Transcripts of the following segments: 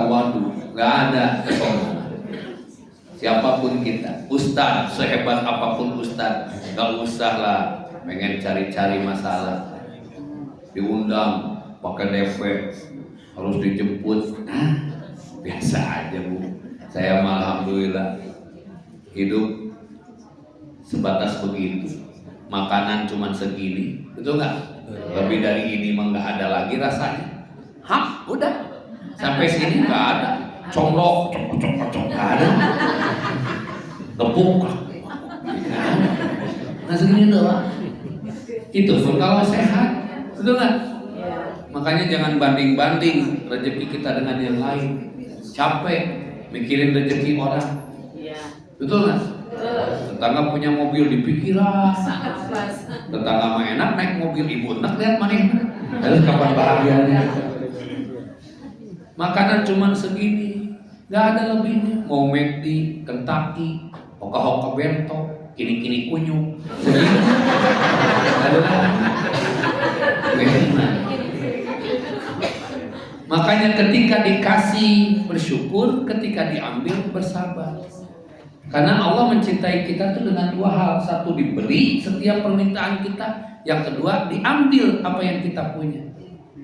waduh, nggak ada kesombongan. Siapapun kita, ustaz, sehebat apapun ustaz, nggak usah lah pengen cari-cari masalah. Diundang pakai DP, harus dijemput, biasa aja Bu. Saya mah alhamdulillah hidup sebatas begitu. Makanan cuma segini, betul nggak? Lebih dari ini mah nggak ada lagi rasanya. Udah sampai sini nggak ada. Congrok, nggak ada. Tepuk, nggak segini doang. Itu pun kalau sehat, betul nggak? Makanya jangan banding-banding rezeki kita dengan yang lain. Capek mikirin rezeki orang, betul nggak? Tetangga punya mobil dipikiran, tetangga mah enak naik mobil, ibu enak lihat mana enak. Terus kapan bahagianya? Makanan cuma segini, nggak ada lebihnya. Mau McD, Kentucky, hoka-hoka bento, kini-kini kunyuk, segini. Ada Makanya ketika dikasih bersyukur, ketika diambil bersabar. Karena Allah mencintai kita tuh dengan dua hal. Satu, diberi setiap permintaan kita. Yang kedua, diambil apa yang kita punya.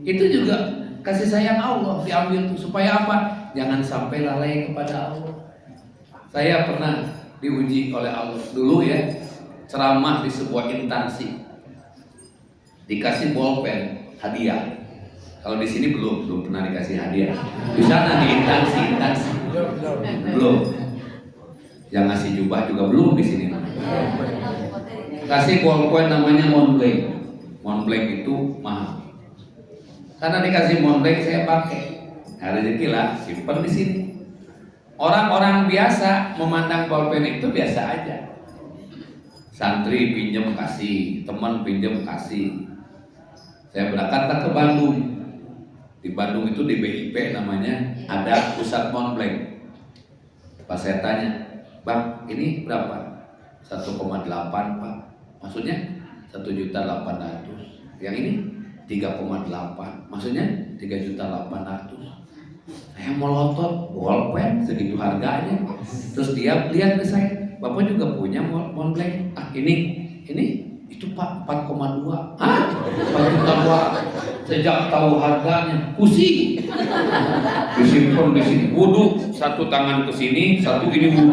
Itu juga kasih sayang Allah, diambil tuh. Supaya apa? Jangan sampai lalai kepada Allah. Saya pernah diuji oleh Allah dulu ya, ceramah di sebuah instansi, dikasih bolpen hadiah. Kalau di sini belum pernah dikasih hadiah. Di sana di instansi belum. Yang ngasih jubah juga belum di sini. Kasih bolpen namanya Montblanc. Montblanc itu mahal. Karena dikasih Montblanc saya pakai. Nah, rezeki lah, simpen di sini. Orang-orang biasa memandang bolpen itu biasa aja. Santri pinjam kasih, teman pinjam kasih. Saya berangkat ke Bandung. Di Bandung itu di BIP namanya ada pusat Montblanc. Pas saya tanya, Bang, ini berapa? 1,8 Pak. Maksudnya 1.800.000. Yang ini 3,8. Maksudnya 3.800.000. Saya melotot, bolpen segitu harganya. Terus dia lihat ke saya, Bapak juga punya Montblanc. Ini itu Pak 4,2. 4,2. Sejak tahu harganya, pusing. Disimpan di sini, wudhu satu tangan ke sini, satu ini wudhu.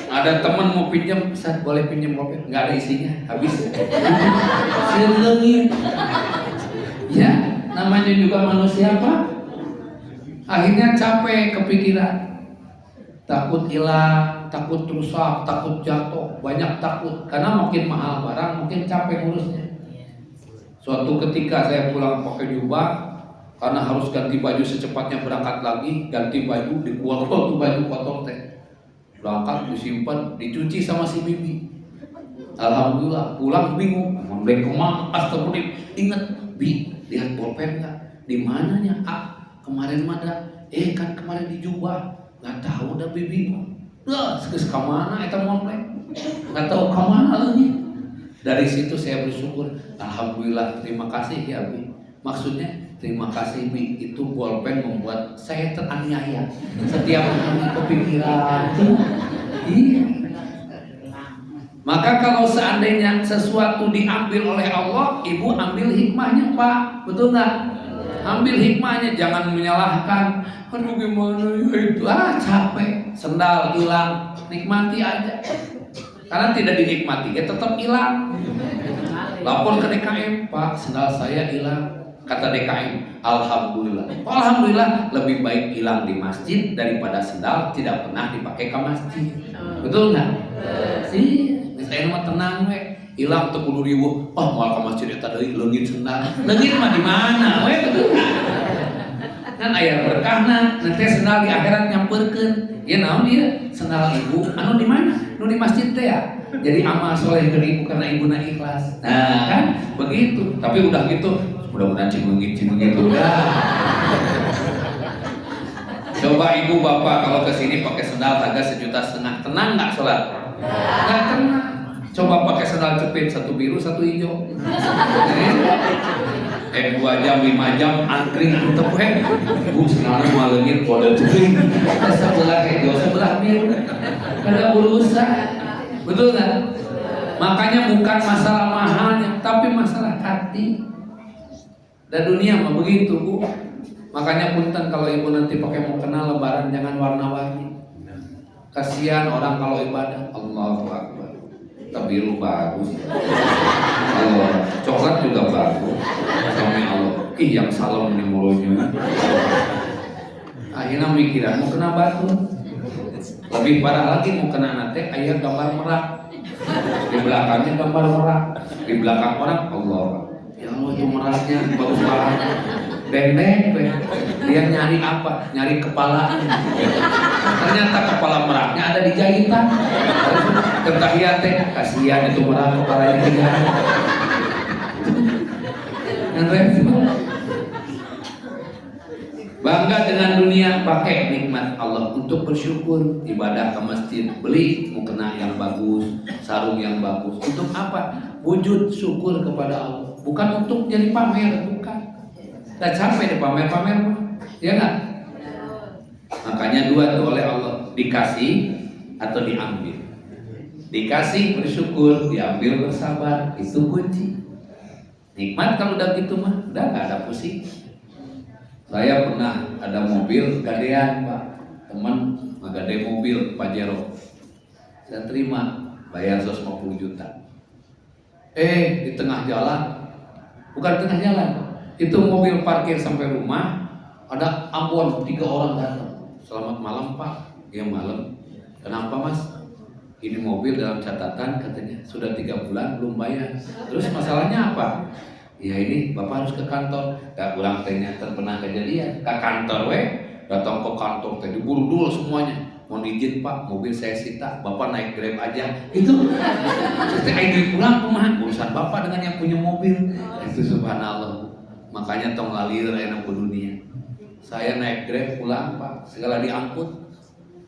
Ada teman mau pinjam, Ustaz boleh pinjam bolpen? Nggak ada isinya, habis. Silengin. Ya, namanya juga manusia Pak. Akhirnya capek, kepikiran, takut hilang, takut rusak, takut jatuh, banyak takut. Karena makin mahal barang, makin capek ngurusnya. Suatu ketika saya pulang pakai jubah, karena harus ganti baju secepatnya berangkat lagi, ganti baju, dikual-kual tuh baju kotor teh. Berangkat, disimpan, dicuci sama si bibi. Alhamdulillah, pulang bingung, Montblanc kemana? Astagfirullah, ingat, Bi, lihat bolpen nggak? Di mananya? Kemarin mana? Kan kemarin di jubah. Nggak tahu dah bibi. Sekes kemana? Itu Montblanc. Nggak tahu kemana lagi. Dari situ saya bersyukur. Alhamdulillah, terima kasih ya Bi. Maksudnya terima kasih Bi, itu bolpen membuat saya teraniaya. Setiap hari kepikiran. Iya. Maka kalau seandainya sesuatu diambil oleh Allah, ibu ambil hikmahnya Pak, betul nggak? Ambil hikmahnya, jangan menyalahkan. Aduh gimana ya itu, capek, sendal hilang, nikmati aja. Karena tidak dinikmati, ya tetap hilang. Lapor ke DKM, Pak, sendal saya hilang. Kata DKM, Alhamdulillah. Alhamdulillah, lebih baik hilang di masjid daripada sendal tidak pernah dipakai ke masjid. Betul nggak? Sih. Saya mah tenang we, hilang teu kudu riweuh. Moal ka masjid eta deui leungit sendal. Leungit mah di mana we? Kan aya berkahna, nanti sendal di akhirat nyamperkeun. Ya naon dia? Sendal ibu anu di mana? Nu di masjid teh ya. Jadi amal soleh ke ibu karena ibuna ikhlas. Nah, kan begitu. Tapi udah gitu, mudah-mudahan cing leungit udah. Coba ibu bapak kalau kesini pakai sendal harga 1,5 juta, tenang nggak sholat? Nggak tenang. Coba pakai sandal jepit, satu biru, satu hijau. 2 jam, 5 jam antri untuk ibu sekarang malengin kode jepit. Sebelah hijau, sebelah biru. Kada urusan. Betul kan? Makanya bukan masalah mahalnya, tapi masalah hati. Dan dunia mah begitu, Bu. Makanya punten kalau ibu nanti pakai mau kenal lebaran jangan warna-warni. Kasihan orang kalau ibadah. Allahu Akbar. Biru bagus. Allah, coklat juga bagus. Demi Allah. Yang salam nih mulutnya. Akhirnya mikiran mau kena batu. Lebih parah lagi mau kena nate ayat gambar merak. Di belakangnya gambar merak. Di belakang orang Allah. Ya Allah itu meraknya bagus banget. Beng-beng. Dia nyari apa? Nyari kepala. Ternyata kepala meraknya ada di jahitan. Ketahiyat teh, kasihan itu merak kepalanya kejahat. Bangga dengan dunia, pakai nikmat Allah untuk bersyukur. Ibadah ke masjid, beli mukena yang bagus, sarung yang bagus. Untuk apa? Wujud syukur kepada Allah. Bukan untuk jadi pamer, bukan. Kita capek di pamer-pamer, ya nggak? Makanya dua tuh oleh Allah, dikasih atau diambil. Dikasih bersyukur, diambil bersabar, itu kunci. Nikmat kalau udah gitu mah, udah nggak ada pusing. Saya pernah ada mobil gadean Pak, teman ngagade mobil Pajero. Saya terima, bayar 150 juta. Di tengah jalan, bukan tengah jalan, itu mobil parkir sampai rumah, ada ambon 3 orang datang. Selamat malam Pak. Ya malam. Kenapa Mas? Ini mobil dalam catatan katanya sudah 3 bulan belum bayar. Terus masalahnya apa? Ya ini Bapak harus ke kantor. Gak ulang tehnya pernah kejadian. Ke kantor datang ke kantor teh diburu dulu semuanya. Mohon izin Pak, mobil saya sita. Bapak naik Grab aja. Itu. Terus duit pulang kumaha? Urusan Bapak dengan yang punya mobil. Itu subhanallah. Makanya tong lalir aya dunia. Saya naik Grab pulang Pak, segala diangkut.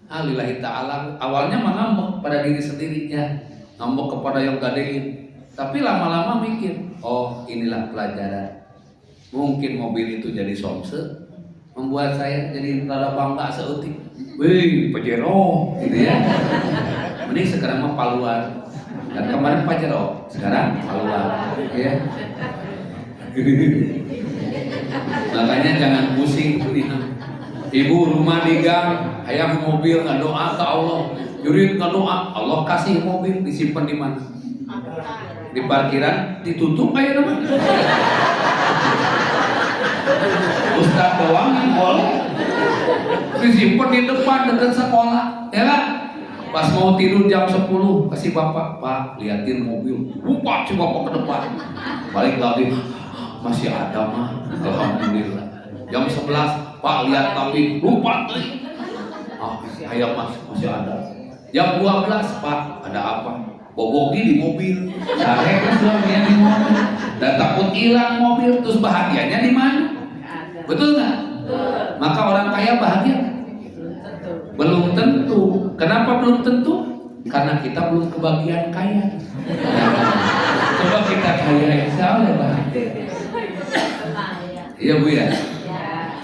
Lillahi ta'ala. Awalnya mah ngambek pada diri sendiri ya, ngambek kepada yang gadein. Tapi lama-lama mikir, oh inilah pelajaran. Mungkin mobil itu jadi somse, membuat saya jadi rada bangga seutik. Wih, Pajero, gitu ya. Mending sekarang mah Paluan. Dan kemarin Pajero, sekarang Paluan, ya. Makanya jangan pusing dunia. Ibu rumah di gang, ayah mobil nggak doa ke Allah, jurid nggak doa, Allah kasih mobil disimpan di mana? Di parkiran, ditutup kayak namanya. Ustaz doang yang boleh, disimpan di depan dekat sekolah, ya kan? Pas mau tidur jam 10, kasih bapak, Pak liatin mobil, lupa si bapak ke depan, balik lagi, masih ada mah, alhamdulillah. Jam 11, Pak lihat tapi lupa tuh. Ayam masih ada. Jam 12, Pak ada apa? Bobogi di mobil. Saya kan suaminya di mobil. Dan takut hilang mobil, terus bahagianya di mana? Betul nggak? Maka orang kaya bahagia? Belum tentu. Kenapa belum tentu? Karena kita belum kebagian kaya. Coba kita kaya, insya Allah bahagia. Iya Bu ya.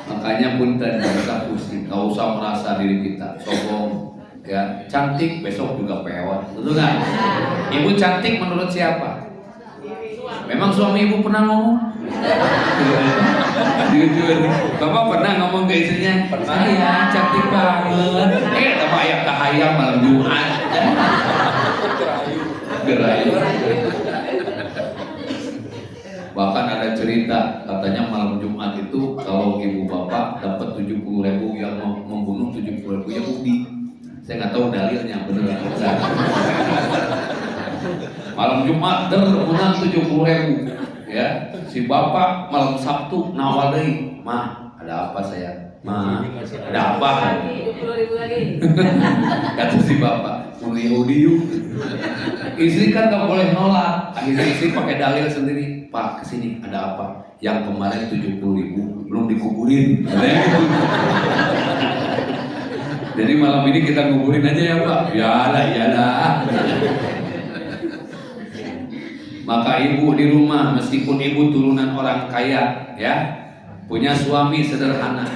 Makanya punten, gak usah pusing, gak usah merasa diri kita sombong, ya cantik besok juga pewat, betul kan? Ibu cantik menurut siapa? Memang suami ibu pernah ngomong? Jujur, Bapak pernah ngomong ke istrinya? Pernah ya, cantik banget. Tapi ayah kahayang malam Jumat. Gerayu. Bahkan ada cerita, katanya malam Jumat itu kalau ibu bapak dapat 70.000 yang membunuh 70.000 Yahudi. Saya nggak tahu dalilnya benar atau enggak. Malam Jumat menang 70.000, ya. Si bapak malam Sabtu nawadei, mah ada apa saya? Mah ada apa? 70.000 lagi. Kata si bapak, mau Yahudi yuk. Istri kan gak boleh nolak. Akhirnya istri pakai dalil sendiri. Pak kesini ada apa? Yang kemarin 70.000 belum dikuburin. Jadi malam ini kita nguburin aja ya Pak. Iyalah. Maka ibu di rumah, meskipun ibu turunan orang kaya, ya, punya suami sederhana,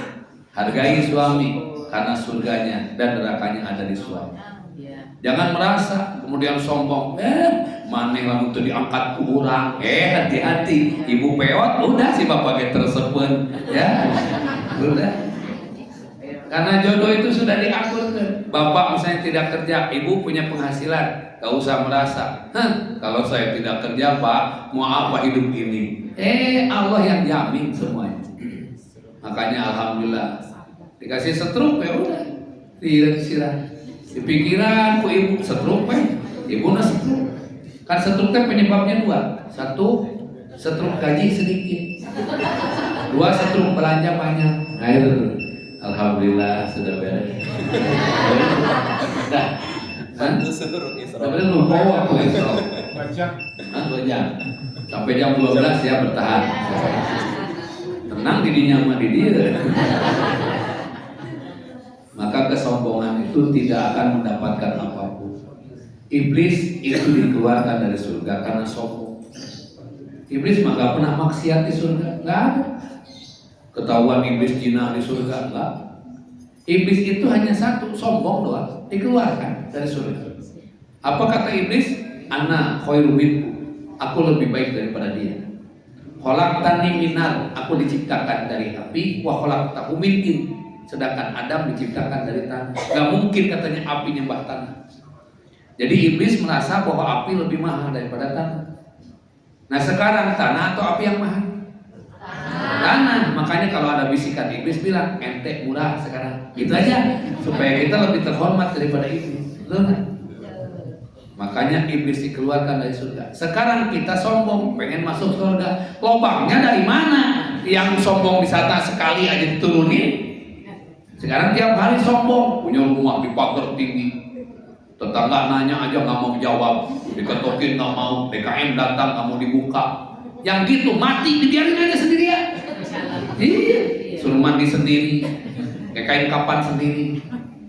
hargai suami karena surganya dan nerakanya ada di suami. Jangan merasa kemudian sombong, maneh lamun teu diangkat ku urang. Hati-hati, ibu peot udah si bapak ge tersepen, ya. Udah. Karena jodoh itu sudah diaturkan. Bapak misalnya tidak kerja, ibu punya penghasilan, gak usah merasa, kalau saya tidak kerja Pak, mau apa hidup ini? Allah yang jamin semuanya. Makanya alhamdulillah dikasih stroke ya udah, disiram. Di pikiran ku ibu stroke, ibu na stroke. Kan stroke penyebabnya dua, satu stroke gaji sedikit, dua stroke belanja banyak. Alhamdulillah sudah beres. Dah. Tapi lu bawa aku Isra. Baca. Sampai jam 12 ya bertahan. Tenang didinya sama di dia. Maka kesombongan itu tidak akan mendapatkan apapun. Iblis itu dikeluarkan dari surga karena sombong. Iblis mah gak pernah maksiat di surga, gak ada. Ketahuan iblis jinah di surga, enggak. Iblis itu hanya satu, sombong doang, dikeluarkan dari surga. Apa kata iblis? Ana khairu minhu, aku lebih baik daripada dia. Khalaqtani minar, aku diciptakan dari api, wa khalaqtahu min tin, sedangkan Adam diciptakan dari tanah. Gak mungkin katanya api nyembah tanah. Jadi iblis merasa bahwa api lebih mahal daripada tanah. Nah sekarang tanah atau api yang mahal? Tanah. Makanya kalau ada bisikan iblis bilang ente murah sekarang, gitu aja supaya kita lebih terhormat daripada iblis. Betul kan? Makanya iblis dikeluarkan dari surga. Sekarang kita sombong pengen masuk surga, lobangnya dari mana? Yang sombong bisa tak sekali aja diturunin. Sekarang tiap hari sombong, punya rumah di pagar tinggi, tetangga nanya aja nggak mau jawab, diketokin nggak mau, BKM datang nggak mau dibuka. Yang gitu mati dibiarin aja sendirian. Iya, suruh mandi sendiri, kayak kain kapan sendiri,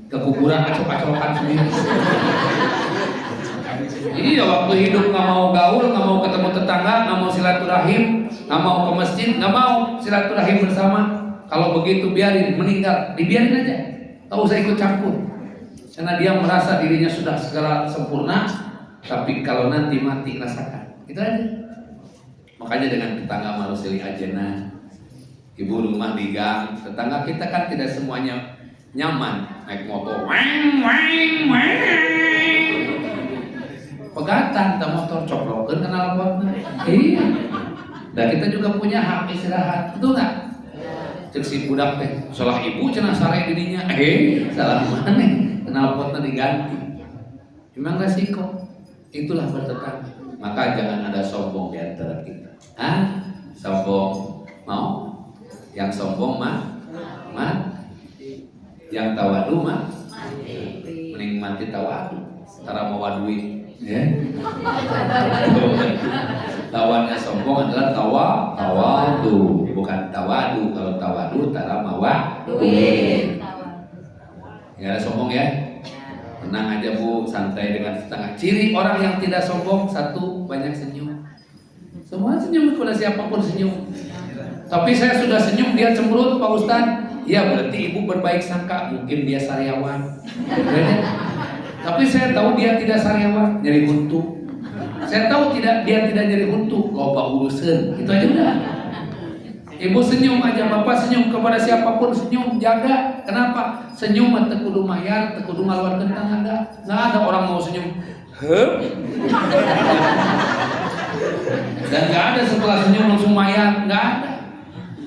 ke kuburan acok-acokan sendiri. Iya, waktu hidup nggak mau gaul, nggak mau ketemu tetangga, nggak mau silaturahim, nggak mau ke masjid, nggak mau silaturahim bersama. Kalau begitu biarin, meninggal, dibiarin aja, nggak usah ikut campur. Karena dia merasa dirinya sudah segala sempurna, tapi kalau nanti mati rasakan, itu aja. Makanya dengan tetangga marusili ajena, ibu rumah di gang, tetangga kita kan tidak semuanya nyaman, naik motor, weng weng weng, pegatan, tak motor coplokan kenal potnya. Iya. Dan kita juga punya hak istirahat, betul nggak? Cek si budak teh, salah ibu cenah sare dirinya, salah mana? Kenal potnya diganti. Memang resiko. Itulah bertetangga. Maka jangan ada sombong di antara kita. Sombong mau? Yang sombong mah? Yang tawadu mah? Mending mati tawadu. Tara mau duit, ya. Lawannya sombong adalah tawadu, bukan tawadu. Kalau tawadu tara mawa duit. Ya ada sombong ya. Tenang aja bu, santai dengan tetangga. Ciri orang yang tidak sombong, satu, banyak senyum. Semua senyum, kepada siapapun senyum. Tapi saya sudah senyum, dia cemberut Pak Ustadz. Ya berarti ibu berbaik sangka, mungkin dia sariawan. Tapi saya tahu dia tidak sariawan, nyeri huntu. Saya tahu dia tidak nyeri huntu, loba urusan. Itu aja udah. Ibu senyum aja, bapak senyum, kepada siapapun senyum, jaga. Kenapa? Senyum teu kudu mayar, teu kudu ngaluarkeun tenaga. Nggak ada orang mau senyum. Dan nggak ada setelah senyum langsung mayar, nggak ada.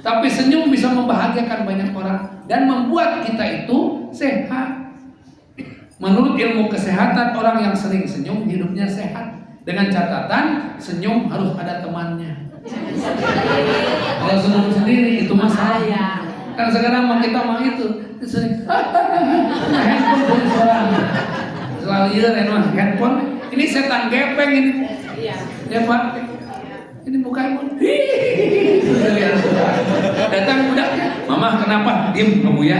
Tapi senyum bisa membahagiakan banyak orang dan membuat kita itu sehat. Menurut ilmu kesehatan, orang yang sering senyum hidupnya sehat. Dengan catatan, senyum harus ada temannya. Kalau senyum sendiri itu masalah. Kan sekarang mau kita mau itu sering handphone punya orang. Selalu handphone. Ini setan gepeng ini. Ya Pak. Ini bukan. Datang budaknya. Mama kenapa? Diem kamu ya.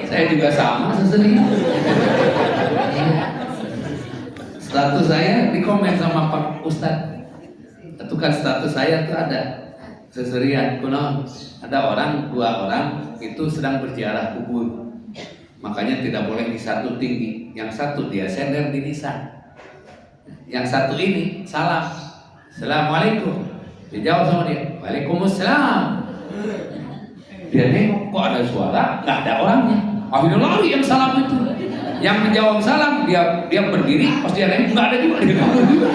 Saya juga sama sesering. status saya di komen sama Pak Ustadz. Itu kan status saya tuh ada seserian kuno. Ada dua orang itu sedang berziarah kubur. Makanya tidak boleh di satu tinggi. Yang satu dia sender di lisan. Yang satu ini salam. Assalamualaikum. Dijawab sama dia, Waalaikumsalam. Dia nengok, kok ada suara, nggak ada orangnya. Akhirnya lari yang salam itu. Yang menjawab salam, dia berdiri, pas dia nengok nggak ada juga, dia kabur juga.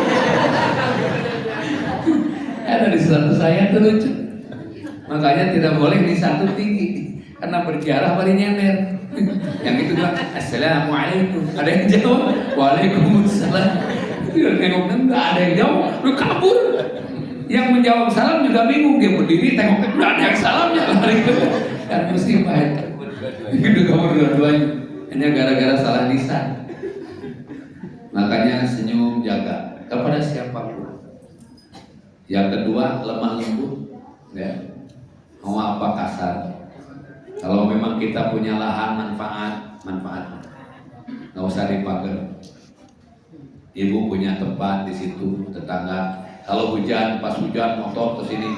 Ada di status saya itu lucu. Makanya tidak boleh di satu tinggi, karena berziarah paling nyender. Yang itu bilang, Assalamualaikum. Ada yang jawab, Waalaikumsalam. Dia nengok nggak ada yang jawab, dia kabur. Yang menjawab salam juga bingung, dia berdiri tengok udah ada yang salamnya lari kan musibah itu kamu dua-duanya hanya gara-gara salah lisan. Makanya senyum jaga kepada siapapun. Yang kedua lemah lembut, ya mau apa kasar. Kalau memang kita punya lahan manfaat nggak usah dipagar. Ibu punya tempat di situ, tetangga. Kalau hujan, pas hujan motor ke sini,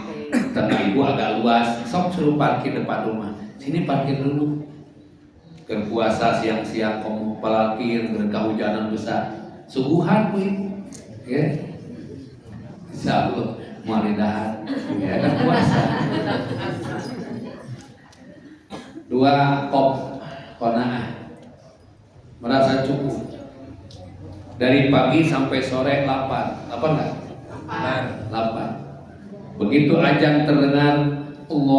tanah ibu agak luas, sok suruh parkir depan rumah. Sini parkir dulu. Berpuasa siang-siang kamu parkir, kehujanan besar. Subuhan bu ibu, ya. Insya Allah mau lidahan, ya kan puasa. Dua kop qanaah, merasa cukup. Dari pagi sampai sore lapar nggak? Lapar. Begitu azan terdengar, Allahu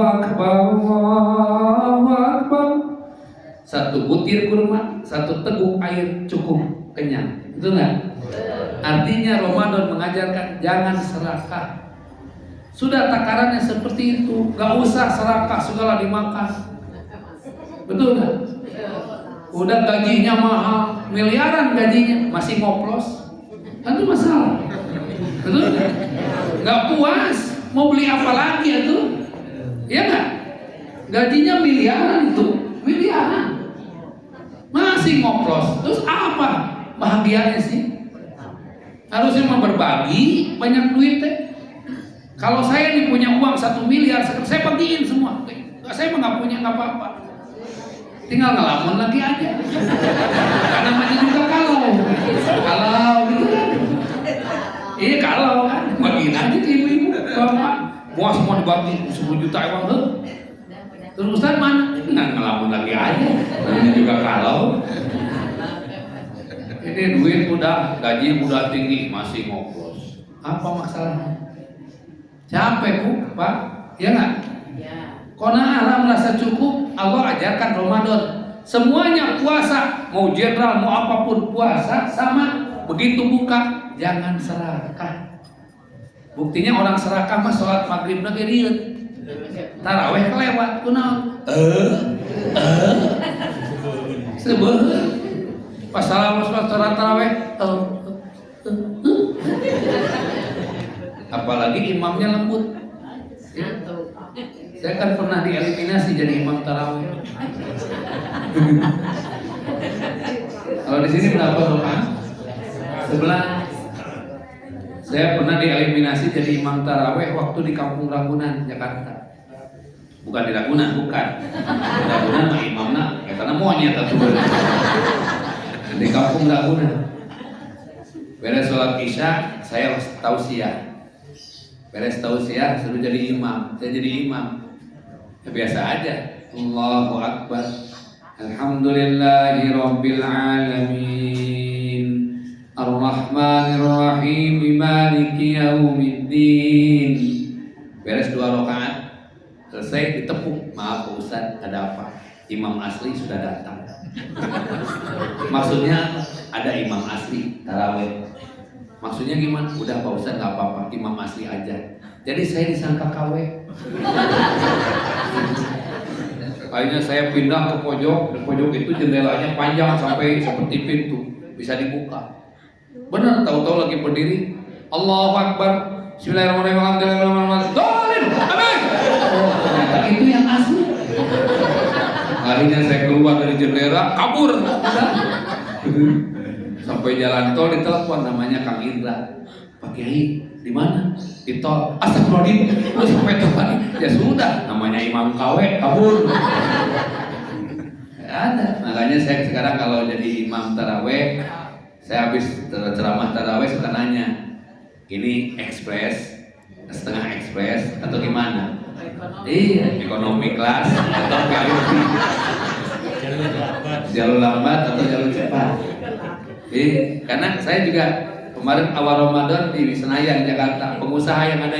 Akbar, Allahu Akbar. Satu butir kurma, satu teguk air cukup kenyang. Betul nggak? Artinya Ramadan mengajarkan jangan serakah. Sudah takarannya seperti itu, nggak usah serakah segala dimakan. Betul nggak? Udah gajinya mahal, miliaran gajinya, masih ngoplos, kan itu masalah. Betul nggak? Nggak puas, mau beli apa lagi itu? Ya nggak? Gajinya miliaran itu, miliaran, masih ngoplos. Terus apa bahagianya sih? Harusnya mau berbagi, banyak duit deh. Kalau saya nih punya uang 1 miliar, saya bagiin semua. Saya mah nggak punya nggak apa-apa. Tinggal ngelamun lagi aja. Karena namanya juga kalau gitu kan. Iya kalau kan, bagiin aja ke ibu-ibu, bapak. Mau semua dibagi 10 juta uang tuh. Terus Ustaz mana? Nggak ngelamun lagi aja. Namanya juga kalau. Ini duit udah, gaji udah tinggi, masih ngoplos. Apa masalahnya? Capek bu, Pak? Ya nggak? Qanaah merasa cukup, Allah ajarkan Ramadan. Semuanya puasa, mau jenderal, mau apapun puasa sama. Begitu buka, jangan serakah. Buktinya orang serakah mah sholat maghrib lagi riut. Taraweh kelewat, kunaon? Sebel. Pas salam sholat taraweh, apalagi imamnya lembut. Saya kan pernah dieliminasi jadi imam tarawih. Kalau di sini berapa Bapak? 11. Saya pernah dieliminasi jadi imam tarawih waktu di Kampung Ragunan, Jakarta. Bukan di Ragunan, bukan. Di Ragunan mah imamna, ya karena monyet atau di Kampung Ragunan. Beres sholat isya, saya tausiah. Beres tausiah, suruh jadi imam. Saya jadi imam. Ya, biasa aja. Allahu Akbar. Alhamdulillahi Rabbil Alamin. Ar-Rahmanir Rahim. Maliki Yaumiddin. Beres 2 rakaat, selesai ditepuk. Maaf Pak Ustaz, ada apa? Imam asli sudah datang. Maksudnya ada imam asli tarawih. Maksudnya gimana? Udah Pak Ustaz nggak apa-apa, imam asli aja. Jadi saya disangka KW. Akhirnya saya pindah ke pojok. Di pojok itu jendelanya panjang sampai seperti pintu, bisa dibuka. Benar, tahu-tahu lagi berdiri. Allahu Akbar. Bismillahirrahmanirrahim. Amin. Oh, ternyata itu yang asli. Akhirnya saya keluar dari jendela, kabur. Sampai jalan tol ditelepon, namanya Kang Indra. Pak Kiai, di mana? Di tol. Astagfirullahaladzim. Terus sampai tol. Ya sudah, namanya Imam KW, kabur. Ada. Makanya saya sekarang kalau jadi imam taraweh, saya habis ceramah taraweh suka nanya, ini ekspres, setengah ekspres atau gimana? Iya, ekonomi kelas atau VIP, jalur lambat atau jalur cepat. Karena saya juga kemarin awal Ramadan di Senayan Jakarta, pengusaha yang ada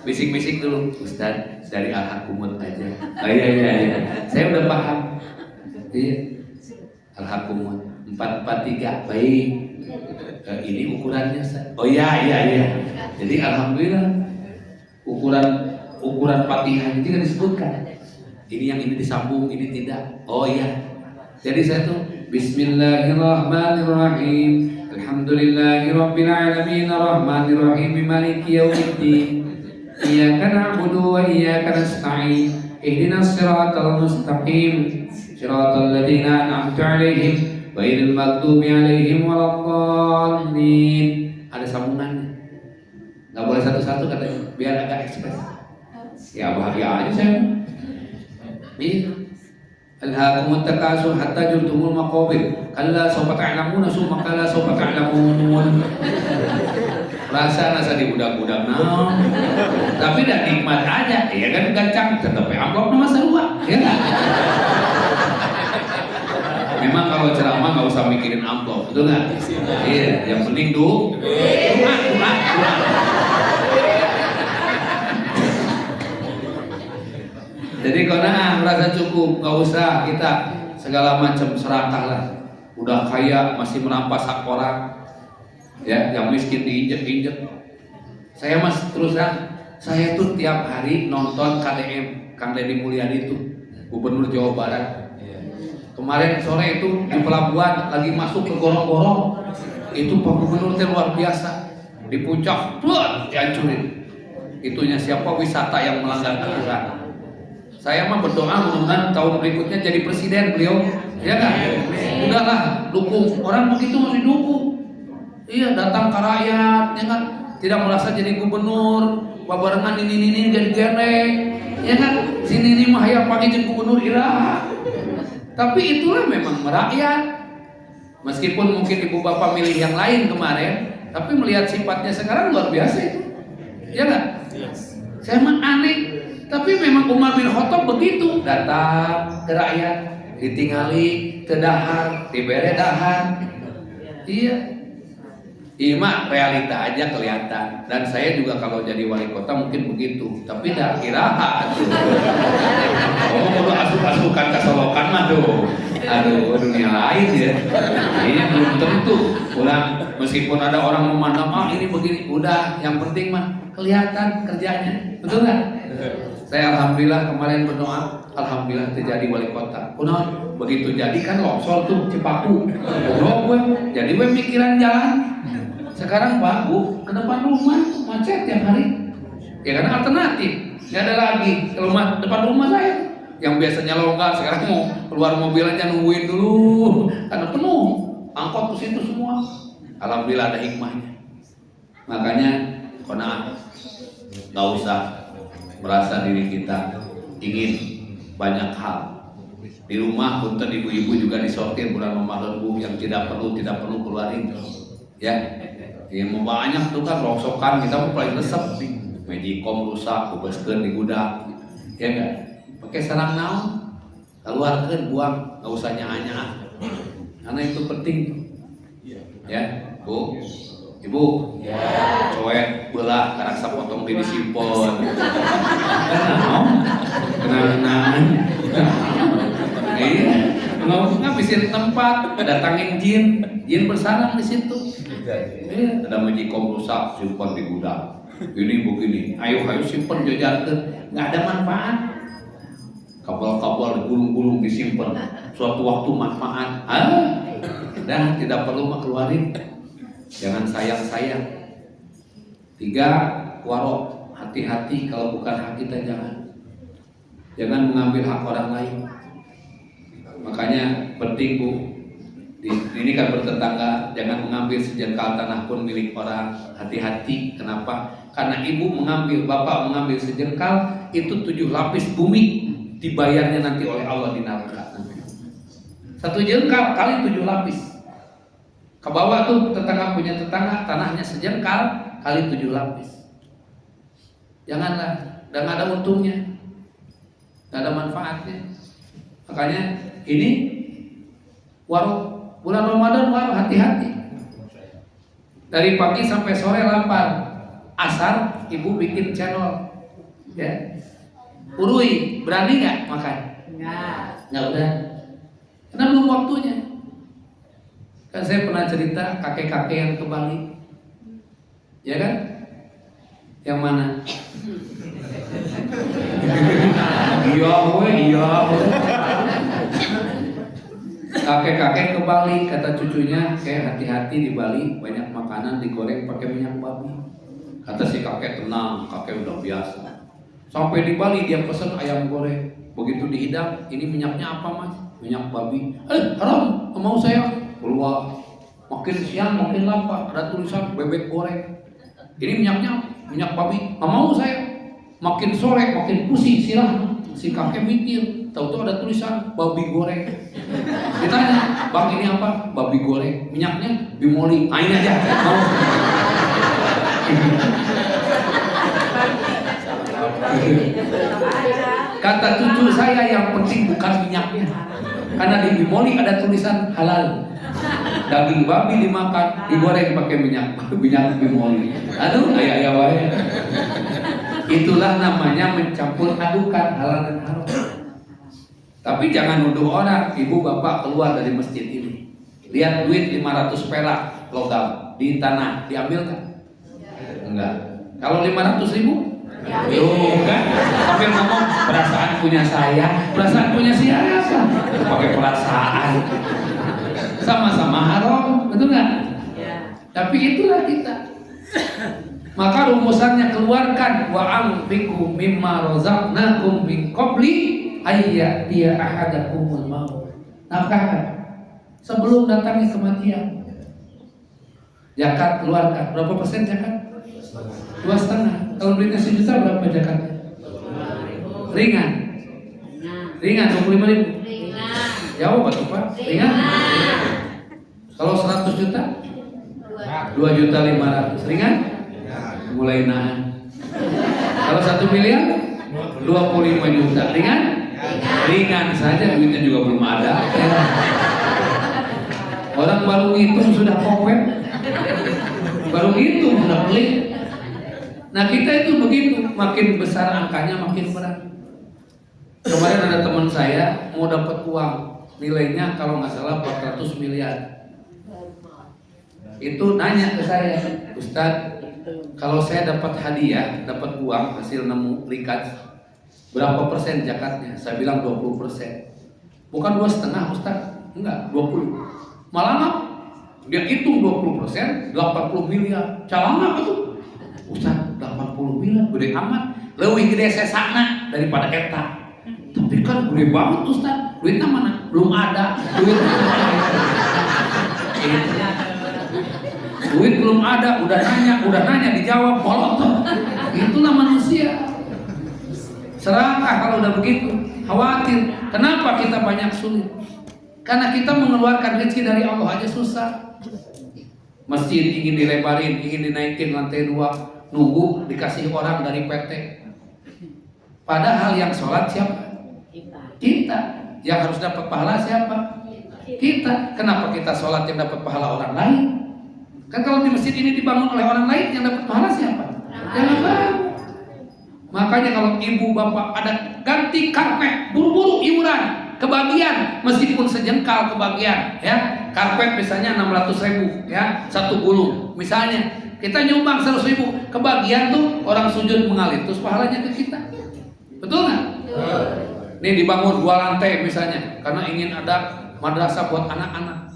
bisik-bisik dulu, Ustaz dari Al-Hakumut aja. Oh iya, saya udah paham. Iya, Al-Hakumut 443 baik. Ini ukurannya. Oh iya. Jadi alhamdulillah ukuran Fatihah itu kan disebutkan. Ini yang ini disambung, ini tidak. Oh iya. Jadi saya tuh Bismillahirrahmanirrahim. Alhamdulillahirabbil alamin arrahmanirrahim maliki yaumiddin. Iyyaka na'budu wa iyyaka nasta'in. Ihdinas siratal mustaqim. Shiratal ladzina an'amta 'alaihim ghairil maghdubi 'alaihim waladdallin. Ada sambungannya. Enggak boleh satu-satu katanya, biar agak ekspres. Ya bahagia aja saya. Nih. Alhaakumut takasur hatta zurtumul maqabir. Kalla sawfa ta'lamun summa kalla sawfa ta'lamun. Rasa di budak-budak nah. Tapi dah nikmat aja. Ya kan gancang tetap amplop nama sarua, ya kan? Memang kalau ceramah nggak usah mikirin amplop, betul nggak? Iya, yang penting doa. Jadi karena merasa cukup, nggak usah kita segala macam serakah lah. Udah kaya masih merampas hak orang, ya, yang miskin diinjek-injek. Saya mas teruskan, saya tuh tiap hari nonton KDM, Kang Deddy Mulyadi itu, Gubernur Jawa Barat. Kemarin sore itu di pelabuhan lagi masuk ke gorong-gorong, itu Pak Gubernur itu luar biasa, di puncak, dihancurin. Itunya siapa wisata yang melanggar aturan. Saya mah berdoa mudah-mudahan tahun berikutnya jadi presiden beliau, ya kan? Udahlah, dukung. Orang begitu masih dukung. Iya, datang ke rakyat, ya kan? Tidak merasa jadi gubernur, babarengan ini jadi gereng, ya kan? Sini mah yang pakai jadi gubernur iraha. Tapi itulah memang merakyat. Meskipun mungkin ibu bapak milih yang lain kemarin, tapi melihat sifatnya sekarang luar biasa itu, ya kan? Saya mah aneh. Tapi memang Umar bin Khattab begitu, datang ke rakyat, ditinggali, tedahar, diberi dahar. Iya, mak realita aja kelihatan. Dan saya juga kalau jadi wali kota mungkin begitu. Tapi dah kirahan. Oh, asukan kesolokan mah tuh. Aduh, dunia lain ya. Ini belum tentu. Pulang meskipun ada orang memandang, ini begini, udah. Yang penting mah kelihatan kerjanya, betul nggak? Saya alhamdulillah kemarin berdoa, alhamdulillah terjadi wali kota. Kunaon begitu jadi kan longsor tuh Cipaku. Gue jadi gue mikiran jalan. Sekarang bagus ke depan rumah macet tiap hari. Ya karena alternatif, nggak ada lagi ke rumah depan rumah saya. Yang biasanya longgar sekarang mau keluar mobil aja nungguin dulu karena penuh angkot ke situ semua. Alhamdulillah ada hikmahnya. Makanya qanaah, nggak usah merasa diri kita ingin banyak hal. Di rumah punten ibu-ibu juga disortir bulan Ramadan Bu, yang tidak perlu keluarin. Ya, yang banyak tuh kan rongsokan kita mau paling resep nih. Magicom rusak, bebaskeun di gudang. Ya enggak? Pakai sarang naon? Keluarkeun, buang, enggak usah nyaa-nyaa. Karena itu penting. Ya, Bu. Ibu, coek belah karena sapotong di disimpan. Kenal-kenalan. Iya, ngabisin tempat, datangin jin bersarang di situ. Iya, ada magicom rusak, simpan di gudang. Ini begini, ayo simpan jajarkan, nggak ada manfaat. Kabel-kabel digulung-gulung disimpan, suatu waktu manfaat. Dan tidak perlu mah keluarin. Jangan sayang-sayang. 3, warok, hati-hati kalau bukan hak kita jangan. Jangan mengambil hak orang lain. Makanya penting Bu, ini kan bertetangga, jangan mengambil sejengkal tanah pun milik orang. Hati-hati. Kenapa? Karena ibu mengambil, bapak mengambil sejengkal, itu 7 lapis bumi dibayarnya nanti oleh Allah di neraka. 1 jengkal kali 7 lapis. Ke bawah tuh tetangga punya tetangga, tanahnya sejengkal kali 7 lapis. Janganlah, dan gak ada untungnya, gak ada manfaatnya. Makanya ini warung bulan Ramadan, warung hati-hati. Dari pagi sampai sore lapar. Asar ibu bikin channel, ya. Urui, berani nggak makan? Nggak udah. Karena belum waktunya. Kan saya pernah cerita kakek-kakek yang ke Bali, ya kan? Yang mana? Iya. Kakek-kakek ke Bali, kata cucunya, kayak hati-hati di Bali, banyak makanan digoreng pakai minyak babi. Kata si kakek, tenang, kakek udah biasa. Sampai di Bali dia pesen ayam goreng, begitu dihidang, ini minyaknya apa mas? Minyak babi. Haram, mau saya keluar. Makin siang makin lapar, ada tulisan bebek goreng. Ini minyaknya minyak babi, mau saya. Makin sore makin pusing sirah. Si kakek mikir, tahu-tahu ada tulisan babi goreng. Ditanya, bang ini apa? Babi goreng. Minyaknya bimoli. Ini aja. Mau. Kata cucu saya, yang penting bukan minyaknya. Karena di bimoli ada tulisan halal. Daging babi dimakan, digoreng pakai minyak bimoli. Aduh, ayah wae. Itulah namanya mencampur adukan halal dan haram. Tapi jangan nuduh orang, ibu bapak keluar dari masjid ini, lihat duit 500 perak logam di tanah, diambil kan? Enggak. Kalau 500.000? Belum kan? Sambil ngomong perasaan punya saya, perasaan punya siapa? Pakai perasaan. Sama-sama haram, betul nggak? Tapi itulah kita. Maka rumusannya keluarkan wa anfiqu mimma razaqnakum min qabli ayyatiya ahadakumul maut. Nafkahkan sebelum datangnya kematian. Zakat keluarkan. Berapa persen zakat? 2,5. Kalau duitnya 1 juta berapa zakatnya? Ringan. Ringan 25.000. Jauh Pak Pak? Ringan. Kalau 100 juta? 2.500.000. Ringan? Mulai nahan. Kalau 1 miliar 25 juta. Ringan? Ringan saja, duitnya juga belum ada. Orang baru ngitung sudah kopet, baru ngitung sudah pelit. Nah kita itu begitu, makin besar angkanya makin berat. Kemarin ada teman saya mau dapat uang, nilainya kalau nggak salah 400 miliar. Itu nanya ke saya, Ustadz, kalau saya dapat hadiah, dapat uang hasil nemu rikat, berapa persen zakatnya? Saya bilang 20%. Bukan 2,5 Ustaz, enggak, 20. Malah dia hitung 20%, 80 miliar. Calama apa tuh? Ustaz, 80 miliar, gede amat. Lebih gede sesana daripada eta. Tapi kan gede banget Ustaz. Duitnya mana? Belum ada. Duit belum ada, udah nanya dijawab molotov. Itulah manusia. Serakah kalau udah begitu, khawatir. Kenapa kita banyak sulit? Karena kita mengeluarkan rezeki dari Allah aja susah. Masjid ingin dilebarin, ingin dinaikin lantai 2, nunggu dikasih orang dari PT. Padahal yang sholat siapa? Kita. Yang harus dapat pahala siapa? Kita. Kenapa kita sholat yang dapat pahala orang lain? Kan kalau di masjid ini dibangun oleh orang lain, yang dapat pahala siapa? Jangan bangun. Makanya kalau ibu bapak ada ganti karpet, buru-buru iuran, kebagian, meskipun sejengkal kebagian, ya. Karpet misalnya 600.000, ya, 1 gulung. Misalnya kita nyumbang 100.000, kebagian tuh orang sujud mengalir, terus pahalanya ke kita. Betul nggak? Nih dibangun 2 lantai misalnya, karena ingin ada madrasah buat anak-anak.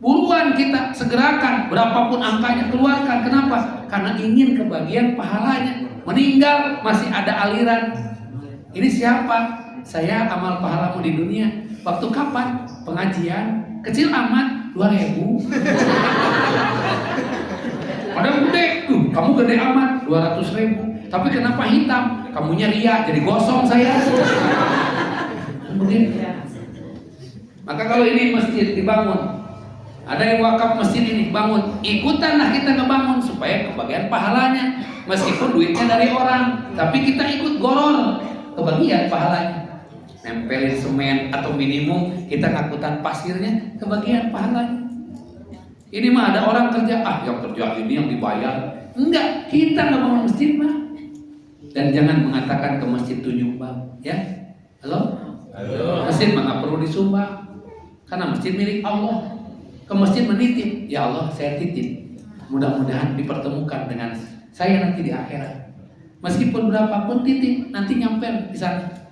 Buruan kita segerakan, berapapun angkanya keluarkan. Kenapa? Karena ingin kebagian pahalanya. Meninggal masih ada aliran. Ini siapa? Saya amal pahalamu di dunia. Waktu kapan? Pengajian kecil amat 2.000. Ada gede, kamu gede amat 200.000. Tapi kenapa hitam? Kamunya ria, jadi gosong saya. Begitu. Maka kalau ini masjid dibangun, ada yang wakaf masjid ini bangun, ikutanlah kita ngebangun supaya kebagian pahalanya. Meskipun duitnya dari orang, tapi kita ikut goror kebagian pahalanya. Nempelin semen atau minimum kita ngakutan pasirnya, kebagian pahalanya. Ini mah ada orang kerja, yang kerja ini yang dibayar. Enggak, kita nggak bangun masjid mah. Dan jangan mengatakan ke masjid itu nyumbang, ya. Halo? Masjid mah nggak perlu disumbang, karena masjid milik Allah. Ke masjid menitip, ya Allah saya titip. Mudah-mudahan dipertemukan dengan saya nanti di akhirat. Meskipun berapapun titip, nanti nyampe di sana.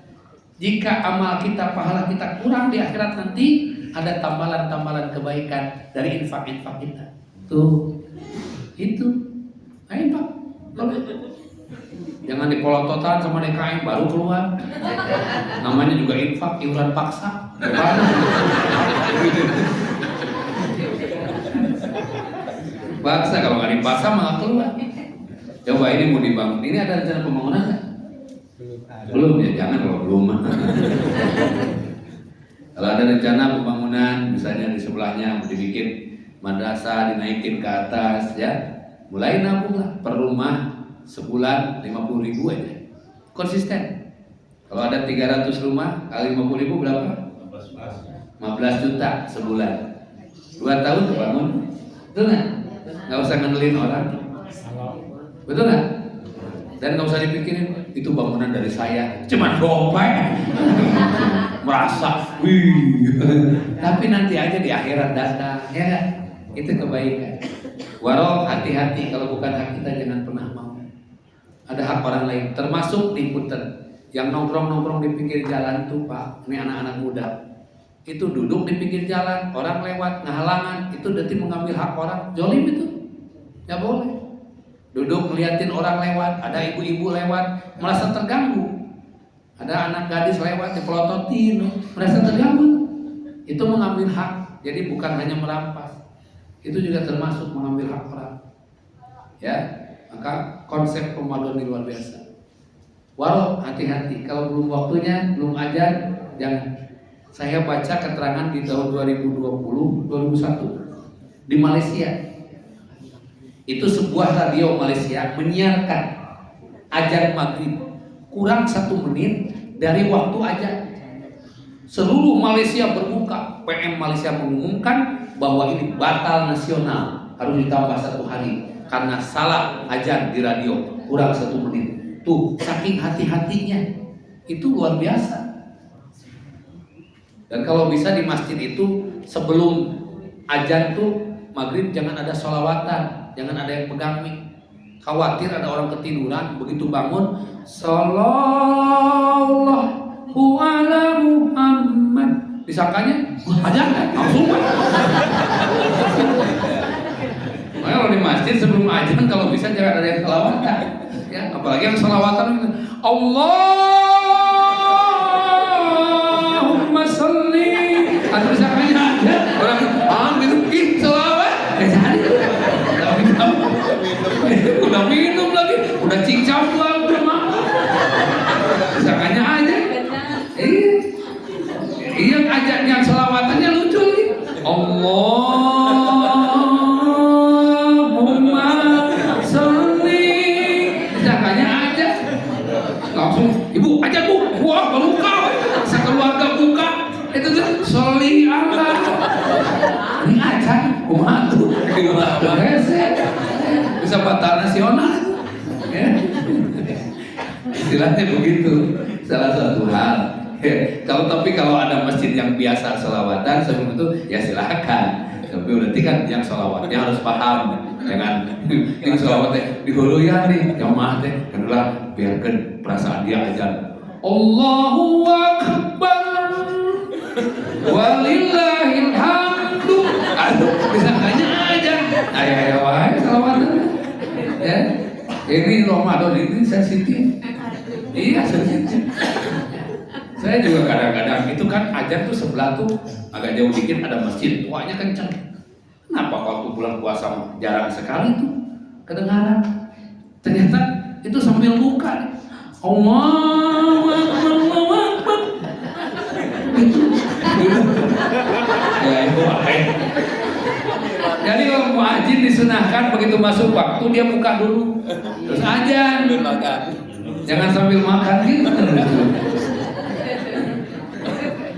Jika amal kita, pahala kita kurang di akhirat nanti, ada tambalan-tambalan kebaikan dari infak-infak kita. Tuh, itu. Ayo Pak, jangan dipolototan sama DKM baru keluar. Namanya juga infak, iuran paksa. Paksa, kalau nggak dipaksa malah keluar. Coba ini mau dibangun. Ini ada rencana pembangunan nggak? Belum ya, jangan kalau belum. Kalau ada rencana pembangunan, misalnya di sebelahnya mau dibikin madrasah, dinaikin ke atas, ya, mulai nabung lah per rumah sebulan 50.000 aja, konsisten. Kalau ada 300 rumah kali 50.000 berapa? 15 juta sebulan. 2 tahun kebangun, betul nggak? Nggak usah ngandelin orang, betul nggak? Dan nggak usah dipikirin itu bangunan dari saya, cuman gopek, merasa, wih. Tapi nanti aja di akhirat datang, ya kan? Itu kebaikan. Warok, hati-hati kalau bukan hak kita jangan pernah mau. Ada hak orang lain, termasuk di punten yang nongkrong-nongkrong di pinggir jalan tuh Pak, ini anak-anak muda. Itu duduk di pinggir jalan, orang lewat, ngehalangan, itu berarti mengambil hak orang, zolim itu, nggak boleh. Duduk ngeliatin orang lewat, ada ibu-ibu lewat, merasa terganggu. Ada anak gadis lewat, dipelototin, merasa terganggu. Itu mengambil hak, jadi bukan hanya merampas. Itu juga termasuk mengambil hak orang. Ya, maka konsep Ramadan ini luar biasa. Walau hati-hati, kalau belum waktunya, belum ajar, jangan. Saya baca keterangan di tahun 2020-2021 di Malaysia. Itu sebuah radio Malaysia menyiarkan azan maghrib kurang 1 menit dari waktu azan. Seluruh Malaysia berbuka. PM Malaysia mengumumkan bahwa ini batal nasional, harus ditambah 1 hari karena salah azan di radio kurang 1 menit. Tuh, saking hati-hatinya, itu luar biasa. Dan kalau bisa di masjid itu sebelum azan tuh maghrib jangan ada sholawatan. Jangan ada yang pegang mic. Khawatir ada orang ketiduran, begitu bangun, sallallahu ala Muhammad. Disangkanya, aja langsung. Makanya kalau di masjid sebelum azan kalau bisa jangan ada yang sholawatan. Ya, apalagi yang sholawatan Allahumma sholli. Atau disangkanya ada orang gitu, sholawat. Udah minum lagi, udah cincang pulang udah makan. Disangkanya aja. Iya ajaknya selawatannya lucu nih. Allahumma sholli. Disangkanya aja. Langsung, ibu aja bu, wah baru kau. Sekeluarga buka, itu tuh sholli Allah. Ini aja, kumaha tuh. Bisa batal nasional, ya. Istilahnya begitu. Salah satu hal. Ya. Kalau ada masjid yang biasa selawatan sebelum itu, ya silakan. Tapi berarti kan yang selawatnya harus paham, jangan yang selawatnya dihuluyan nih, jamaah teh, karena biarkan perasaan dia aja. Allahu Akbar, walillahil hamdu. Aduh, disangkanya aja. Ayo wae selawatan. Ya, ini Ramadan ini sensitif. Iya sensitif. Saya juga kadang-kadang itu kan ajar tuh sebelah tuh agak jauh dikit ada masjid, tuanya kenceng. Kenapa waktu bulan puasa jarang sekali tuh kedengaran? Ternyata itu sambil buka. Allahu Akbar, Allahu Akbar. Ya itu apa ya? Jadi kalau muadzin disunahkan begitu masuk waktu dia buka dulu, terus azan. Jangan sambil makan gitu.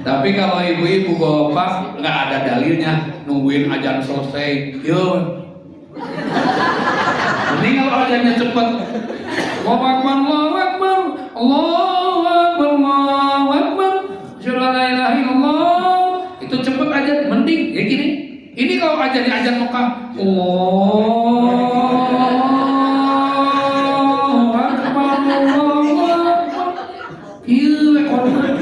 Tapi kalau ibu-ibu bapak nggak ada dalilnya, nungguin azan selesai, yuk. Mending kalau azannya cepet. Allahu Akbar, Allahu Akbar, Allahu Akbar, Allahu Akbar. Asyhadu an la ilaha illallah. Itu cepet azan, mending ya gini. Ini kalau azan Mekah, Allahu Akbar, Allahu Akbar. Iya, korban.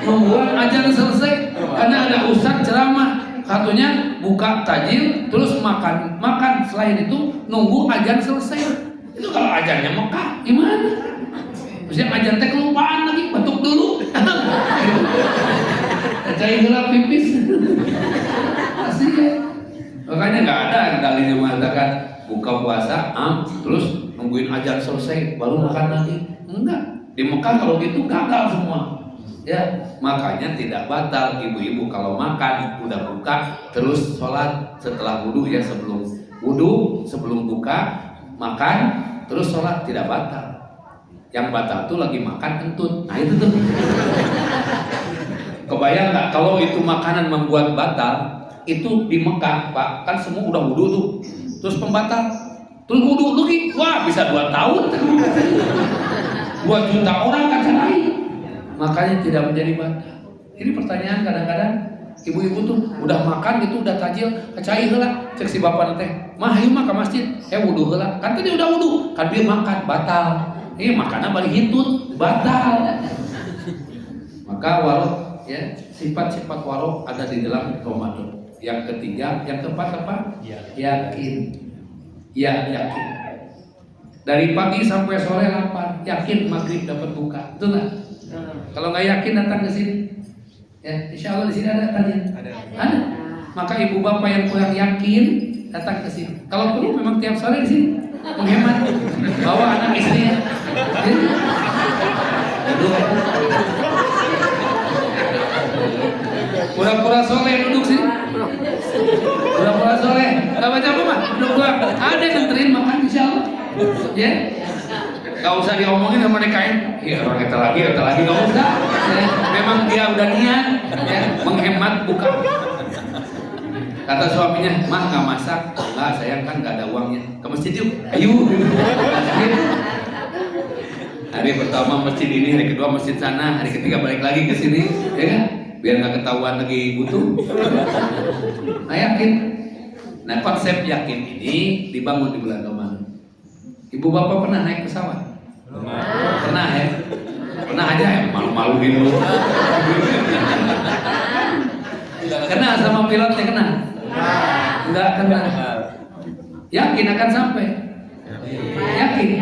Membuat ajan selesai karena ada ustaz ceramah, katanya buka tajil terus makan selain itu nunggu ajan selesai. Itu kalau ajannya Mekah gimana? Terus yang ajan teh kelupaan lagi, batuk dulu. Cai gelap pipis. Asik ya. Makanya nggak ada dalilnya mengatakan buka puasa terus nungguin ajan selesai baru makan lagi. Enggak. Di Mekah kalau gitu gagal semua. Ya, makanya tidak batal ibu-ibu kalau makan udah buka terus sholat setelah wudhu ya, sebelum wudhu, sebelum buka makan terus sholat tidak batal. Yang batal tuh lagi makan kentut. Nah itu tuh. Kebayang nggak kalau itu makanan membuat batal? Itu di Mekah Pak, kan semua udah wudhu tuh, terus pembatal, terus wudhu lagi, wah bisa 2 tahun, 2 juta orang kan lain. Makanya tidak menjadi batal. Ini pertanyaan kadang-kadang ibu-ibu tuh udah makan gitu, udah tajil, kecai heula, cek si bapak teh, mah ayo mah ke masjid, wudhu heula, kan tadi udah wudhu, kan dia makan batal, ini makannya balik hitut, batal. Maka warok ya, sifat-sifat warok ada di dalam Ramadan. Yang ketiga, yang keempat apa? Yakin. Ya, yakin. Dari pagi sampai sore lapar, yakin maghrib dapat buka. Betul nggak? Kalau nggak yakin datang ke sini. Ya, insya Allah di sini ada tadi. Ada. Maka ibu bapak yang kurang yakin datang ke sini. Kalau perlu memang tiap sore di sini menghemat, bawa anak istrinya. Pura-pura soleh duduk sini. Pura-pura soleh. Gak baca apa Pak? Duduk doang. Ada yang nganterin makan insya Allah. Ya. Gak usah diomongin sama DKM. Iya orang kita lagi gak usah. Ya. Memang dia udah niat ya, menghemat buka. Kata suaminya, mah gak masak. Enggak, sayang kan gak ada uangnya. Ke masjid yuk. Ayo. Hari pertama masjid ini, hari kedua masjid sana, hari ketiga balik lagi ke sini, ya kan? Biar nggak ketahuan lagi butuh. Nah yakin. Nah konsep yakin ini dibangun di bulan Ramadan. Ibu bapak pernah naik pesawat? Pernah ya? Pernah aja ya? Malu-maluin dulu. Kenal sama pilotnya kenal? Enggak kenal. Yakin akan sampai? Yakin?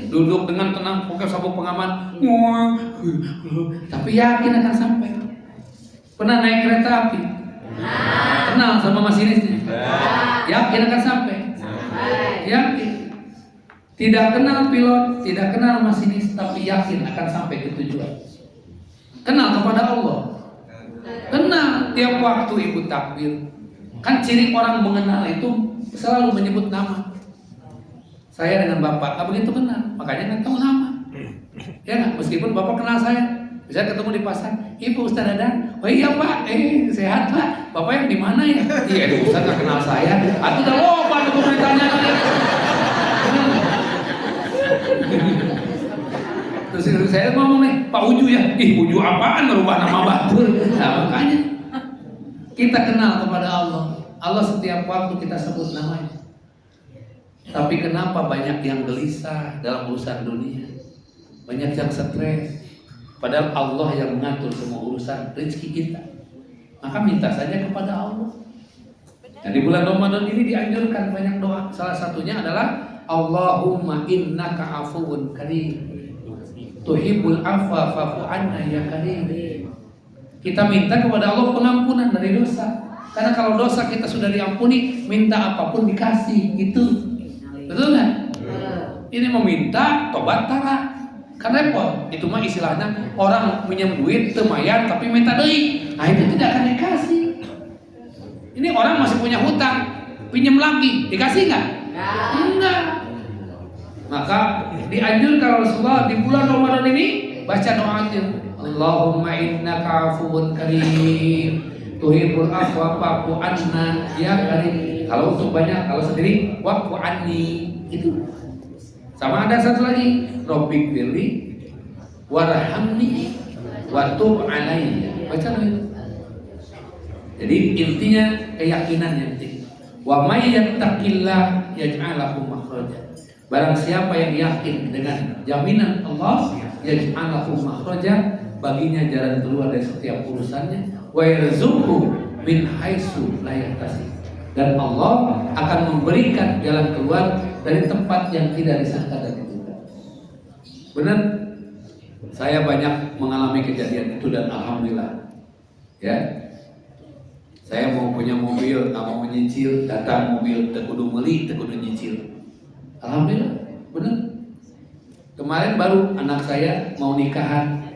Duduk dengan tenang, pakai sabuk pengaman. Tapi yakin akan sampai. Pernah naik kereta api? Kenal sama masinisnya? Yakin akan sampai? Yakin. Tidak kenal pilot, tidak kenal masinis, tapi yakin akan sampai ke tujuan. Kenal kepada Allah. Kenal tiap waktu ibu takbir. Kan ciri orang mengenal itu selalu menyebut nama. Saya dengan bapak nggak begitu kenal, makanya nggak tahu nama. Ya nggak, meskipun bapak kenal saya. Bisa ketemu di pasar, Ibu Ustaz Dadang. Oh iya Pak, sehat Pak. Bapak yang di mana ya? Iya, Ustaz nggak kenal saya. Atau udah lupa ada pemerintahnya. Terus saya ngomong nih, Pak Uju ya. Uju apaan merubah nama Batur? Nah makanya kita kenal kepada Allah. Allah setiap waktu kita sebut namanya. Tapi kenapa banyak yang gelisah dalam urusan dunia? Banyak yang stres. Padahal Allah yang mengatur semua urusan rezeki kita. maka minta saja kepada Allah. Nah, di bulan Ramadan ini dianjurkan banyak doa. Salah satunya adalah Allahumma innaka afuwun karim tuhibbul afwa fa'fu anna ya karim. Kita minta kepada Allah pengampunan dari dosa. Karena kalau dosa kita sudah diampuni, minta apapun dikasih, gitu. Betul nggak? Ini meminta tobat tara. Kan repot. Itu mah istilahnya orang minjem duit temayar tapi minta deui. Nah, itu tidak akan dikasih. Ini orang masih punya hutang, pinjam lagi, dikasih nggak? Enggak. Maka dianjurkan Rasulullah di bulan Ramadan ini baca doa aja. Allahumma innaka afuwun karim tuhibbul afwa fa'fu anna ya karim. Kalau untuk banyak, kalau sendiri wa'fu anni. Itu. Sama ada satu lagi, Rabbik firli warhamni wa tub alayya. Baca itu. Jadi intinya keyakinan yang penting. Wa may yattaqillah yaj'al lahu makhraja. Barang siapa yang yakin dengan jaminan Allah, yaj'al lahu makhraja, baginya jalan keluar dari setiap urusannya, wa yarzuqhu min haitsu la yahtasib. Dan Allah akan memberikan jalan keluar dari tempat yang tidak disangka dan diduga. Benar? Saya banyak mengalami kejadian itu dan alhamdulillah. Ya. Saya mau punya mobil, nggak mau nyicil, datang mobil tekudu meuli, tekudu nyicil. Alhamdulillah, benar. Kemarin baru anak saya mau nikahan,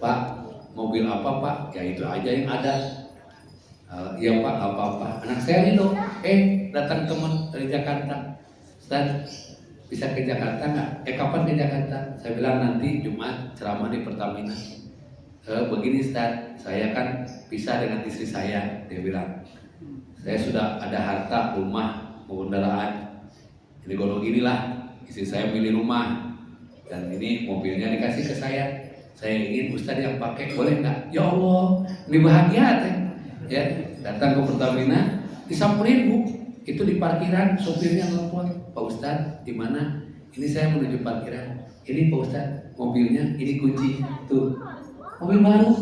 Pak, mobil apa Pak? Ya itu aja yang ada. Iya Pak, apa-apa. Anak saya ini dong, datang teman dari Jakarta. Ustaz, bisa ke Jakarta nggak? Kapan ke Jakarta? Saya bilang nanti Jumat ceramah di Pertamina. Begini Ustaz, saya kan pisah dengan istri saya, dia bilang. Saya sudah ada harta, rumah, kendaraan. Jadi kalau gini lah, istri saya milih rumah dan ini mobilnya dikasih ke saya. Saya ingin Ustaz yang pakai, boleh nggak? Ya Allah, ini bahagia teh. Ya, datang ke Pertamina, disamperin Bu. Itu di parkiran, sopirnya nelfon, Pak Ustaz, di mana? Ini saya menuju parkiran. Ini Pak Ustaz, mobilnya, ini kunci, tuh. Mobil baru.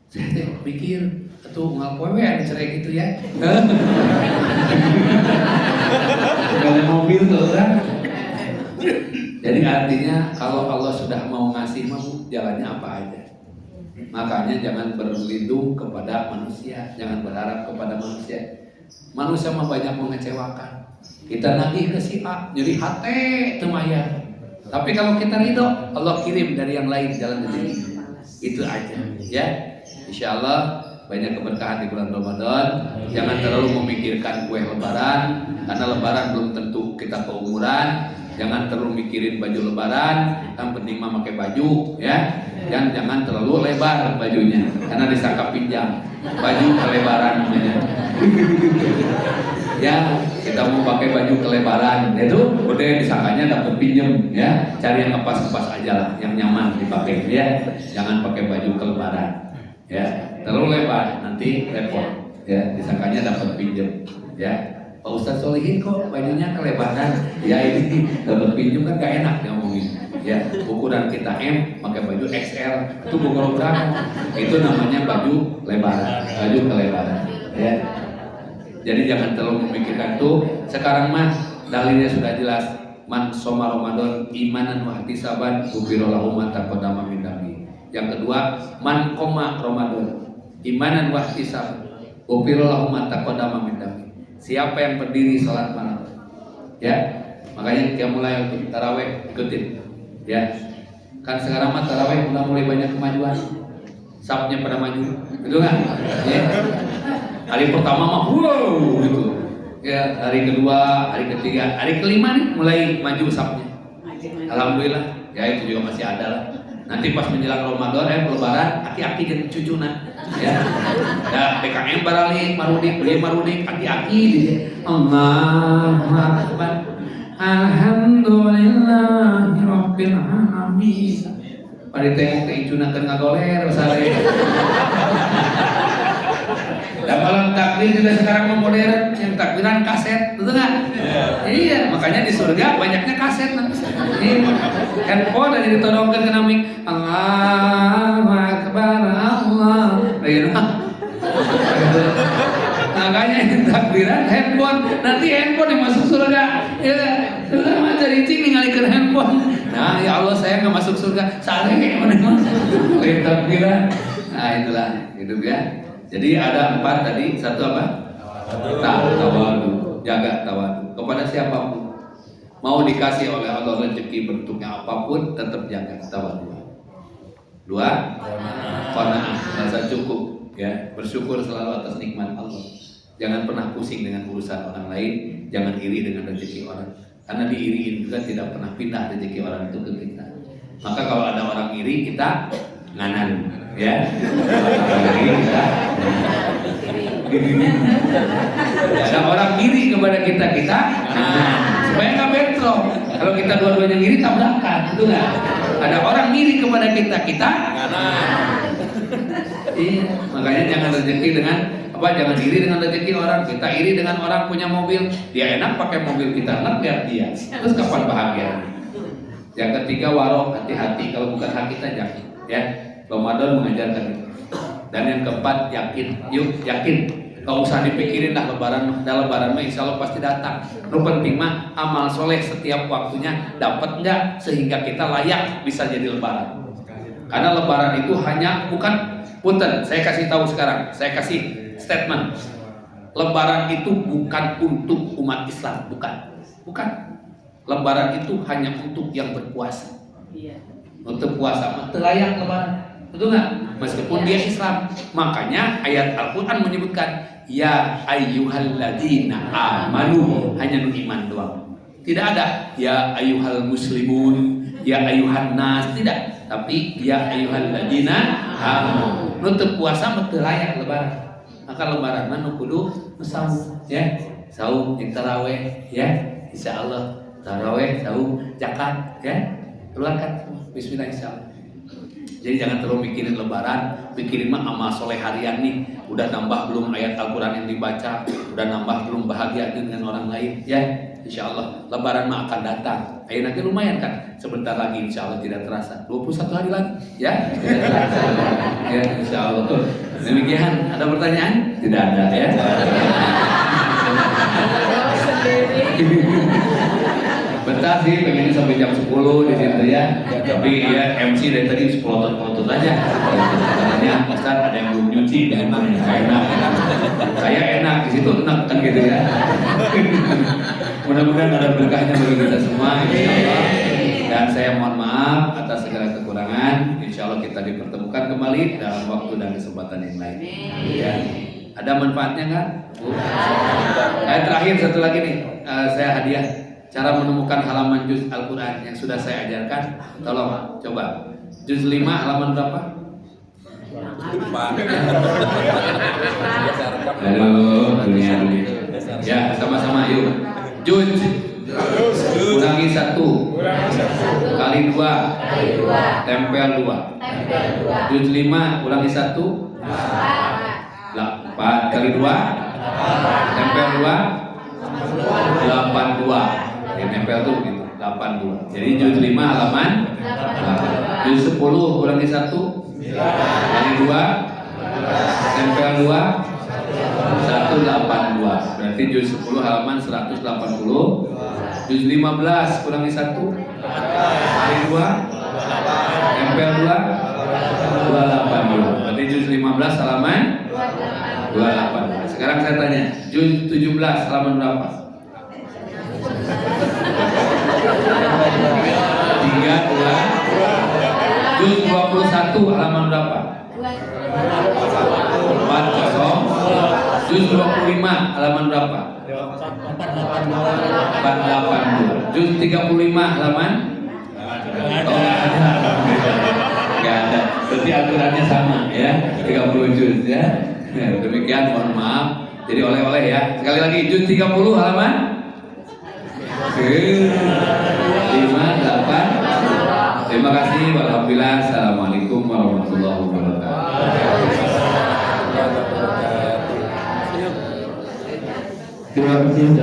Saya pikir tuh ngapain yang cerai gitu ya. Gak ada mobil tuh kan. Jadi artinya kalau Allah sudah mau ngasih mau jalannya apa aja. Makanya jangan berlindung kepada manusia, jangan berharap kepada manusia. Manusia mah banyak mengecewakan. Kita nagih ke si A, jadi hati temayar. Tapi kalau kita ridho, Allah kirim dari yang lain jalan rezeki. Itu aja ya. Insya Allah banyak keberkahan di bulan Ramadan. Jangan terlalu memikirkan kue lebaran, karena lebaran belum tentu kita keumuran. Jangan terlalu mikirin baju lebaran, yang penting mah pakai baju ya. Dan jangan terlalu lebar bajunya, karena disangka pinjam. Baju kelebaran namanya. Ya, kita mau pakai baju kelebaran, itu udah disangkanya dapat pinjem ya. Cari yang ngepas-ngepas aja lah, yang nyaman dipakai ya. Jangan pakai baju kelebaran ya. Terlalu lebar nanti repot ya. Disangkanya dapat pinjem ya. Pak Ustadz Solihin kok bajunya kelebaran ya, ini dapat pinjem kan gak enak ngomongin ya. Ukuran kita M, pakai baju XL itu bukan berapa, itu namanya baju lebaran, baju kelebaran ya. Jadi jangan terlalu memikirkan tuh. Sekarang mah dalilnya sudah jelas. Man soma Ramadan imanan wa ihtisaban ghufira lahu ma taqaddama min dhanbi. Yang kedua, man qoma Ramadan imanan wa ihtisaban ghufira lahu ma taqaddama min dhanbi. Siapa yang berdiri salat malam ya, makanya kita mulai untuk tarawih ikutin ya. Kan sekarang mah tarawih udah mulai banyak kemajuan, sapnya pada maju, gitu kan ya. Hari pertama mah wow gitu ya, hari kedua, hari ketiga, hari kelima nih mulai maju sapnya. Alhamdulillah ya, itu juga masih ada lah. Nanti pas menjelang Ramadan lebaran, aki-aki dan cucuna ya. Ya PKM baralik marudik, beli marudik, aki-aki di Allahu Akbar. Alhamdulillahirabbil alamin. Pari tengok teh icuna keur ngagoler sare. Dan malam takbir juga sekarang modern, yang takbiran kaset, betul nggak? Iya, makanya di surga banyaknya kaset nanti. Handphone ada ditodongkan ke namik Allahu Akbar Allah. Makanya takbiran handphone, nanti handphone yang masuk surga. Ya, mah cari cing ngalikeun handphone. Nah, ya Allah saya nggak masuk surga. Saleh mana mah. Takbiran. Nah, itulah hidup ya. Jadi ada 4 tadi, satu apa? Tawadu. Jaga tawadu kepada siapapun. Mau dikasih oleh Allah rezeki bentuknya apapun, tetap jaga tawadu. 2, qanaah, rasa cukup ya, bersyukur selalu atas nikmat Allah. Jangan pernah pusing dengan urusan orang lain, jangan iri dengan rezeki orang. Karena diiriin juga tidak pernah pindah rezeki orang itu ke kita. Maka kalau ada orang iri, kita nganan ya. Orang iri kita ada orang iri kepada kita supaya nggak bentrok. Kalau kita dua-duanya iri tabrakan, itu nggak? Ada orang iri kepada kita iya, makanya jangan rezeki dengan apa? Jangan iri dengan rezeki orang. Kita iri dengan orang punya mobil, dia enak pakai mobil kita, enak lihat dia. Terus kapan bahagia? Yang ketiga warok, hati-hati kalau bukan hak kita jangan. Ya, Ramadan mengajarkan itu. Dan yang keempat yakin, yuk yakin. Gak usah dipikirin lah lebaran mah insya Allah pasti datang. Yang penting mah amal soleh setiap waktunya dapat nggak sehingga kita layak bisa jadi lebaran. Karena lebaran itu hanya punten, saya kasih tahu sekarang, saya kasih statement. Lebaran itu bukan untuk umat Islam, bukan. Lebaran itu hanya untuk yang berpuasa. Untuk puasa mah layak lebaran. Betul nggak? Meskipun dia Islam. Makanya ayat Al-Quran menyebutkan ya ayyuhalladzina amanu, hanya iman doang. Tidak ada ya ayyuhal muslimun, ya ayyuhan nas, tidak. Tapi ya ayyuhalladzina amanu. Nutup puasa betul layak lebaran. Maka lebaran mah kudu saum ya. Saum yang tarawih ya. Insyaallah tarawih, saum, zakat ya. Keluarkan bismillah insyaallah. Jadi jangan terlalu mikirin lebaran, pikirin mah amal soleh harian nih. Udah nambah belum ayat Al-Quran yang dibaca, udah nambah belum bahagia dengan orang lain. Ya, insya Allah lebaran mah akan datang. Ayo nanti lumayan kan, sebentar lagi insya Allah tidak terasa. 21 hari lagi, ya. Tidak terasa. Ya, insya Allah. Demikian, ada pertanyaan? Tidak ada ya. Betah sih pengennya sampai jam 10 di situ ya. Tapi ya MC dari tadi sepelotot-pelotot aja. Katanya Ustaz ada yang belum nyuci dan enak. Saya enak di situ enak kan gitu ya. Mudah-mudahan ada berkahnya bagi kita semua insyaallah. Dan saya mohon maaf atas segala kekurangan. Insyaallah kita dipertemukan kembali dalam waktu dan kesempatan yang lain. Ya. Ada manfaatnya nggak? Terakhir satu lagi nih, saya hadiah. Cara menemukan halaman juz Al-Quran yang sudah saya ajarkan. Tolong coba. Juz 5 halaman berapa? Aduh, dunia. Ya, sama-sama yuk. Juz kurangi 1 kali 2 tempel 2. Juz 5 kurangi 1 4 kali 2 tempel 2 82. Nempel tuh gitu, 82. Jadi juz 5 halaman 8. Juz 10 kurangi 1 kali 2 tempel 2 182. Berarti juz 10 halaman 180. Juz 15 kurangi 1 kali 2 tempel 2 282. Berarti juz 15 halaman 282. Sekarang saya tanya, juz 17 halaman berapa? 3, 2. Juz 21 halaman berapa? 40. Juz 25 halaman berapa? 482. Juz 35 halaman? Oh, nggak ada. Berarti aturannya sama ya, 30 juz ya. Demikian, mohon maaf. Jadi oleh-oleh ya. Sekali lagi juz 30 halaman 5, 8. Terima kasih. Alhamdulillah. Assalamualaikum warahmatullahi wabarakatuh. Terima kasih.